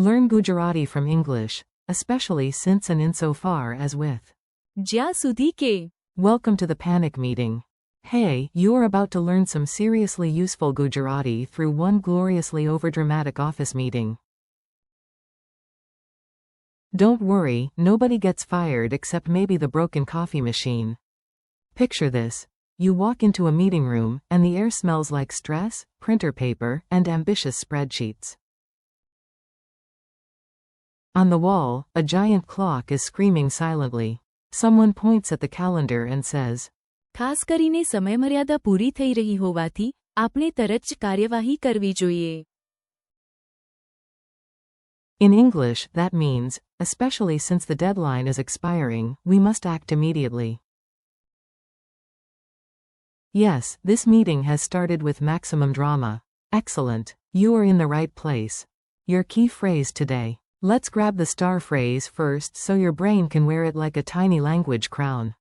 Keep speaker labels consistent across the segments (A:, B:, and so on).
A: Learn Gujarati from English, especially since and insofar as with.
B: જ્યાં સુધી કે.
A: Welcome to the panic meeting. Hey, you are about to learn some seriously useful Gujarati through one gloriously overdramatic office meeting. Don't worry, nobody gets fired except maybe the broken coffee machine. Picture this. You walk into a meeting room, and the air smells like stress, printer paper, and ambitious spreadsheets. On the wall, a giant clock is screaming silently. Someone points at the calendar and says,
B: ખાસ કરીને સમયમર્યાદા પૂરી થઈ રહી હોવાથી આપણે તરત જ કાર્યવાહી કરવી જોઈએ.
A: In English, that means, especially since the deadline is expiring, we must act immediately. Yes, this meeting has started with maximum drama. Excellent. You are in the right place. Your key phrase today. Let's grab the star phrase first so your brain can wear it like a tiny language crown.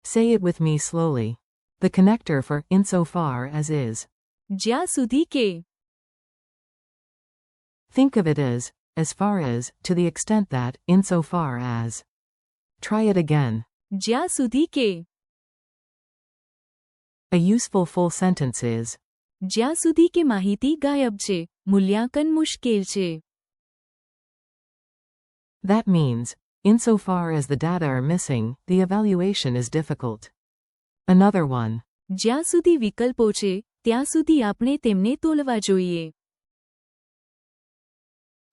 A: Say it with me slowly. The connector for insofar as is.
B: જ્યાં સુધી કે.
A: Think of it as far as, to the extent that, insofar as. Try it again.
B: જ્યાં સુધી કે.
A: A useful full sentence is,
B: જ્યાં સુધી કે માહિતી ગાયબ છે, મૂલ્યાંકન મુશ્કેલ છે.
A: That means, insofar as the data are missing, the evaluation is difficult. Another one.
B: જ્યાં સુધી વિકલ્પો છે, ત્યાં સુધી આપણે તેમને તોલવા જોઈએ.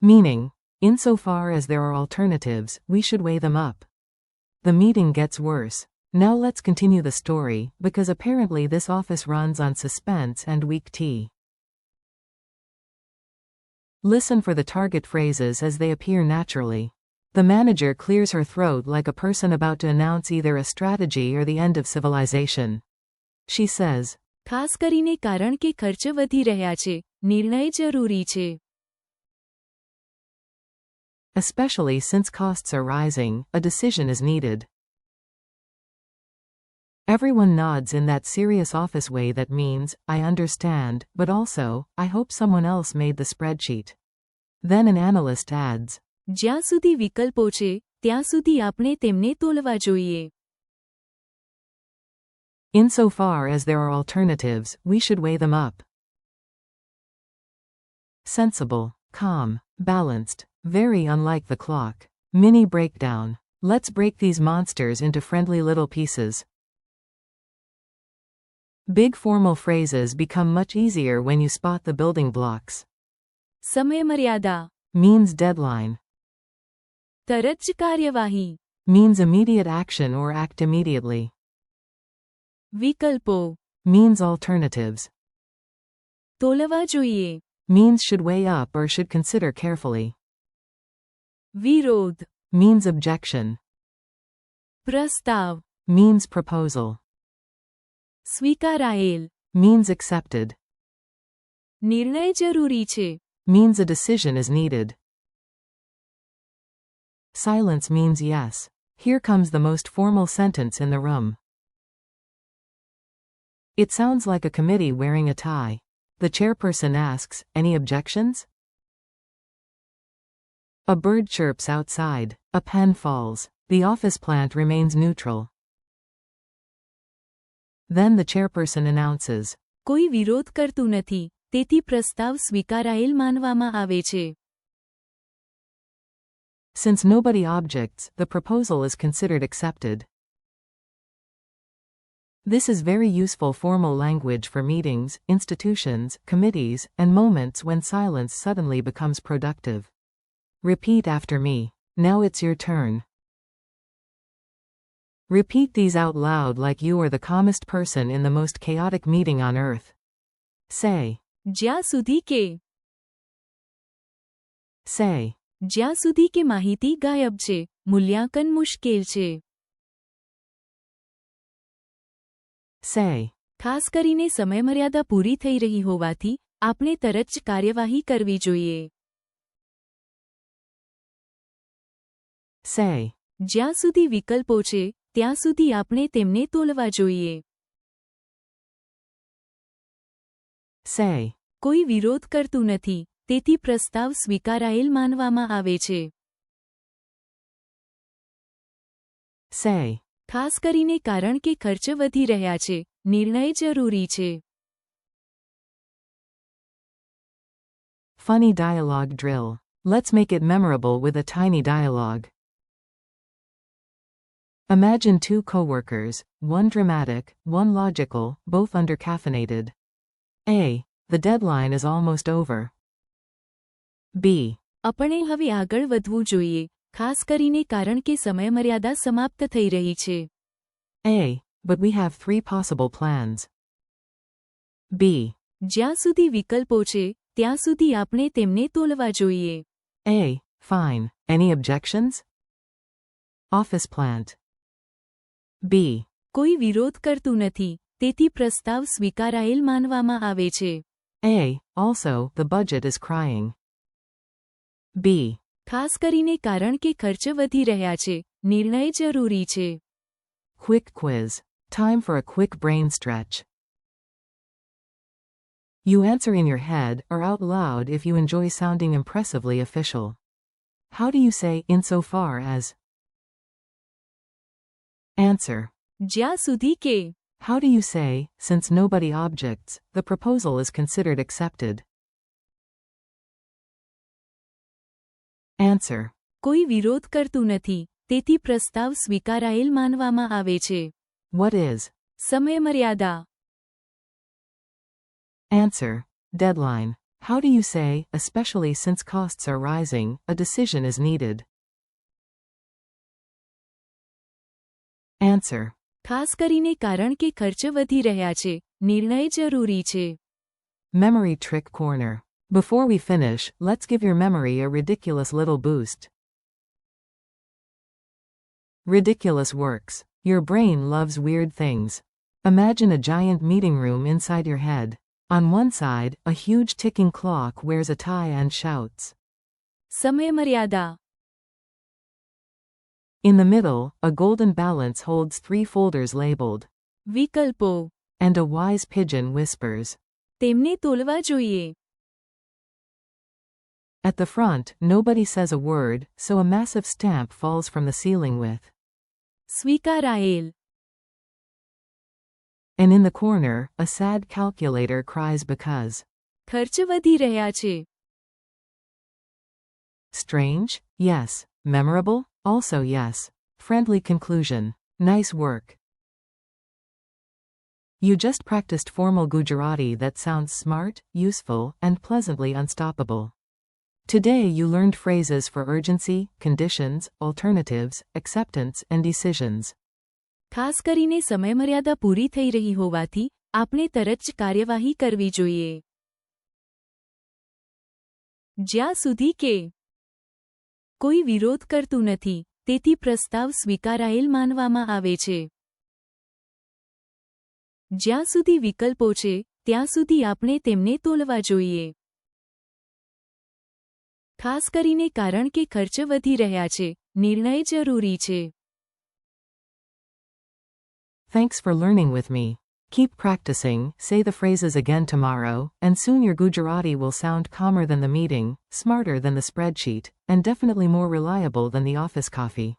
A: Meaning, insofar as there are alternatives, we should weigh them up. The meeting gets worse. Now let's continue the story, because apparently this office runs on suspense and weak tea. Listen for the target phrases as they appear naturally. The manager clears her throat like a person about to announce either a strategy or the end of civilization. She says,
B: ખાસ કરીને કારણ કે ખર્ચ વધી રહ્યા છે, નિર્ણય જરૂરી છે.
A: Especially since costs are rising, a decision is needed. Everyone nods in that serious office way that means, I understand, but also, I hope someone else made the spreadsheet. Then an analyst adds,
B: જ્યાં સુધી વિકલ્પો છે, ત્યાં સુધી આપણે તેમને તોલવા જોઈએ.
A: Insofar as there are alternatives, we should weigh them up. Sensible, calm, balanced, very unlike the clock. Mini breakdown. Let's break these monsters into friendly little pieces. Big formal phrases become much easier when you spot the building blocks.
B: સમયમર્યાદા.
A: Means deadline.
B: તરત જ કાર્યવાહી.
A: Means immediate action or act immediately.
B: વિકલ્પો.
A: Means alternatives.
B: તોલવા જોઈએ.
A: Means should weigh up or should consider carefully.
B: વિરોધ.
A: Means objection.
B: પ્રસ્તાવ.
A: Means proposal.
B: સ્વીકારાયેલ.
A: Means accepted.
B: નિર્ણય જરૂરી છે.
A: Means a decision is needed. Silence means yes. Here comes the most formal sentence in the room. It sounds like a committee wearing a tie. The chairperson asks, any objections? A bird chirps outside. A pen falls. The office plant remains neutral. Then the chairperson announces,
B: કોઈ વિરોધ કરતું નથી, તેથી પ્રસ્તાવ સ્વીકારાયેલ માનવામાં આવે છે.
A: Since nobody objects, the proposal is considered accepted. This is very useful formal language for meetings, institutions, committees, and moments when silence suddenly becomes productive. Repeat after me. Now it's your turn. Repeat these out loud like you are the calmest person in the most chaotic meeting on earth. Say.
B: જ્યાં સુધી કે.
A: Say.
B: જ્યાં સુધી કે માહિતી ગાયબ છે, મૂલ્યાંકન મુશ્કેલ છે.
A: Say.
B: ખાસ કરીને સમયમર્યાદા પૂરી થઈ રહી હોવાથી આપણે તરત જ કાર્યવાહી કરવી જોઈએ.
A: Say.
B: જ્યાં સુધી વિકલ્પો છે, ત્યાં સુધી આપણે તેમને તોલવા જોઈએ.
A: Say.
B: કોઈ વિરોધ કરતું નથી, તેથી પ્રસ્તાવ સ્વીકારાયેલ માનવામાં આવે છે.
A: Say.
B: ખાસ કરીને કારણ કે ખર્ચ વધી રહ્યા છે, નિર્ણય જરૂરી છે.
A: Funny dialogue drill. Let's make it memorable with a tiny dialogue. Imagine two coworkers, one dramatic, one logical, both undercaffeinated. A. The deadline is almost over. B.
B: આપણે હવે આગળ વધવું જોઈએ, ખાસ કરીને કારણ કે સમયમર્યાદા સમાપ્ત થઈ રહી છે.
A: A. But we have 3 possible plans. B.
B: જ્યાં સુધી વિકલ્પો છે, ત્યાં સુધી આપણે તેમને તોલવા જોઈએ.
A: A. Fine. Any objections? Office plant. B.
B: કોઈ વિરોધ કરતું નથી, તેથી પ્રસ્તાવ સ્વીકારાયેલ માનવામાં આવે છે.
A: A. Also, the budget is crying. B.
B: ખાસ કરીને કારણ કે ખર્ચ વધી રહ્યા છે, નિર્ણય જરૂરી છે.
A: Quick quiz. Time for a quick brain stretch. You answer in your head or out loud if you enjoy sounding impressively official. How do you say insofar as? Answer.
B: જ્યાં સુધી કે.
A: How do you say, since nobody objects, the proposal is considered accepted? Answer.
B: કોઈ વિરોધ કરતું નથી, તેથી પ્રસ્તાવ સ્વીકારાયેલ માનવામાં આવે છે.
A: What is?
B: સમયમર્યાદા.
A: Answer. Deadline. How do you say, especially since costs are rising, a decision is needed? Answer.
B: ખાસ કરીને કારણ કે ખર્ચ વધી રહ્યા છે, નિર્ણય જરૂરી છે.
A: Memory trick corner. Before we finish, let's give your memory a ridiculous little boost. Ridiculous works. Your brain loves weird things. Imagine a giant meeting room inside your head. On one side, a huge ticking clock wears a tie and shouts.
B: સમયમર્યાદા.
A: In the middle, a golden balance holds 3 folders labeled.
B: વિકલ્પો.
A: And a wise pigeon whispers.
B: તેમને તોલવા જોઈએ.
A: At the front, nobody says a word, so a massive stamp falls from the ceiling with.
B: સ્વીકારાયેલ.
A: And in the corner, a sad calculator cries because.
B: ખર્ચ વધી રહ્યા છે.
A: Strange? Yes. Memorable? Also yes. Friendly conclusion. Nice work. You just practiced formal Gujarati that sounds smart, useful, and pleasantly unstoppable. Today you learned phrases for urgency, conditions, alternatives, acceptance, and decisions.
B: ખાસ કરીને સમયમર્યાદા પૂરી થઈ રહી હોવાથી, આપણે તરત જ કાર્યવાહી કરવી જોઈએ. જ્યાં સુધી કે. કોઈ વિરોધ કરતું નથી, તેથી પ્રસ્તાવ સ્વીકારાયેલ માનવામાં આવે છે. જ્યાં સુધી વિકલ્પો છે, ત્યાં સુધી આપણે તેમને તોલવા જોઈએ. ખાસ કરીને કારણ કે ખર્ચ વધી રહ્યા છે, નિર્ણય જરૂરી છે.
A: Thanks for learning with me. Keep practicing, say the phrases again tomorrow, and soon your Gujarati will sound calmer than the meeting, smarter than the spreadsheet, and definitely more reliable than the office coffee.